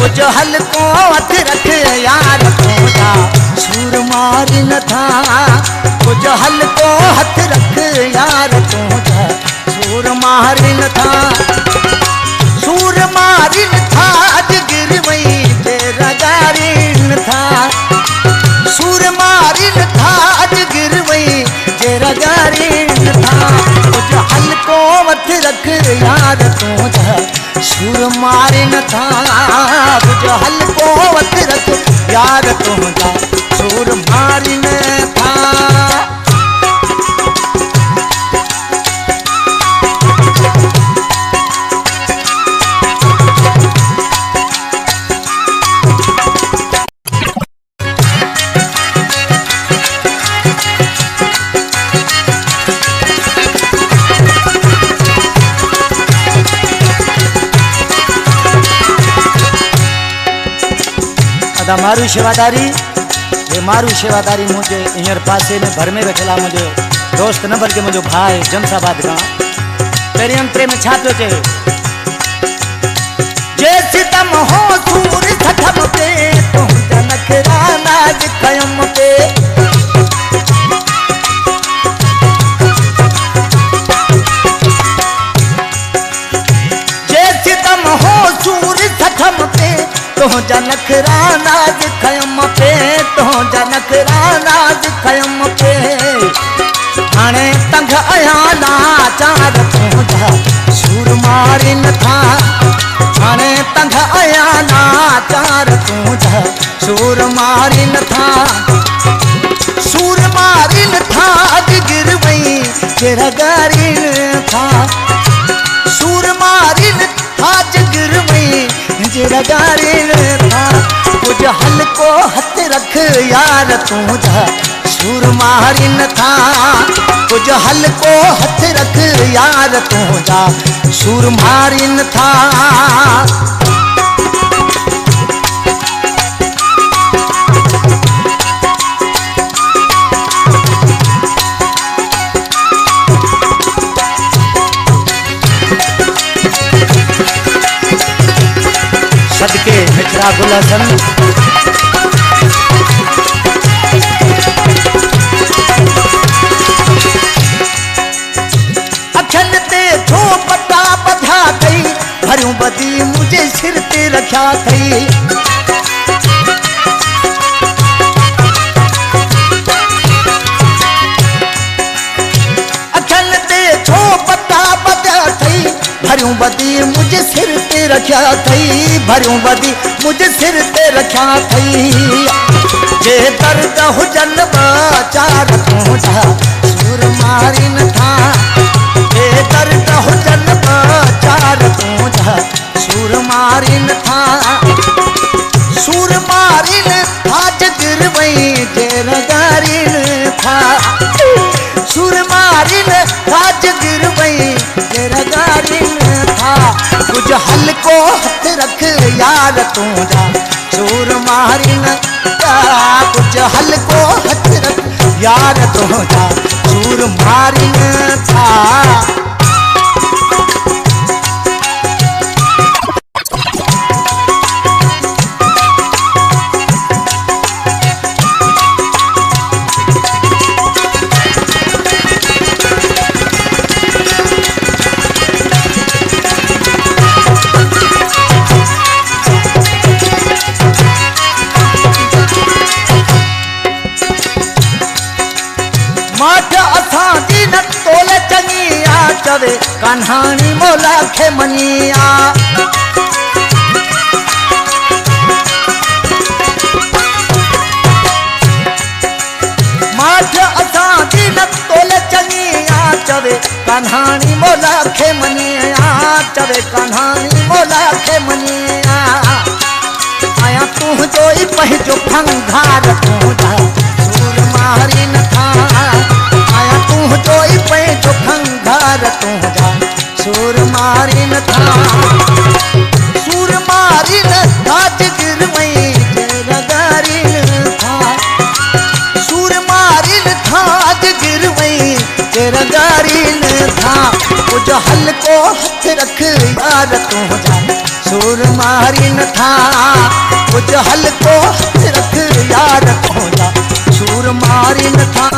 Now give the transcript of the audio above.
कुछ हल्को हथ रख यार तू जा सूर मारी न था। कुछ हल्को हथ रख यार तू जा सूर मारी न था। सूर मारी न था अज गिर वही तेरा गारी न था। सूर मारी न था अज गिर वही तेरा गारी न था। कुछ हल्को हथ रख यार तू जा सूर मारी न था। कुछ हल्को हथ रख यार तू जा सूर मारी न था। मारू सेवादारी ये मारू सेवादारी मुझे हींअर पासे में घर में रखेला मुझे दोस्त न बल्कि मुझे भाई जमसाबाद का तेरे अंतरे में छातो चे जे सितम हो सूर सठम पे तुम जनखरा नाज कयम पे। जे सितम हो सूर सठम पे तो जनखरा नाज खयम पे। तो जनखरा नाज खयम पे। हाणे तंग अयाना चार तू जा सूर मारी न था। हाणे तंग अयाना चार तू जा सूर मारी न था। सूर मारी न था अज गिर वही तेरा गारी न था। सूर मारी न था अज गिर वही तेरा गारी न था। कुछ हल्को हथ रख यार तू जा सूर मारी न था। कुछ हल्को हथ रख यार तू जा सूर मारी न था। सदके मित्रा गुलासन अखन ते छो पता बधा थई भरू बदी मुझे सिर ते रखा थई। अखन ते छो पता बधा थई भरू बदी मुझे सिर ते रखा थई। भरू बदी मुझे सिर ते रखा थई। जे दर्द हुजन चार तू जा सूर मारी न था। जे दर्द हुजन चार तू जा सूर मारी न था। सूर मारी न था गिर वही तेरा गारी न था। सूर मारी न था गिर वही तेरा गारी न था। कुछ हल्को हथ रख यार तू जा सूर मारी न था। कुछ हल्को हथ रख यार तू जा सूर मारी न था। चवे कन्हानी मोला खे मनिया। माठ असा दिन तोले चनिया चवे कन्हानी मोला खे मनिया। चवे कन्हानी मोला खे मनिया। आया तू जो ही पहजो भंगार तू जा सूर मारी न था। आया तू जो ही पहजो भंगार तू जा सूर मारी न था। सूर मारी न था गिर वही तेरा गारी न था। सूर मारी न था गिर वही तेरा गारी न था। कुछ हल्को हथ रख यार तू जा सूर मारी न था। बोझ हल्को रख यार खोजा छूर मारी नथा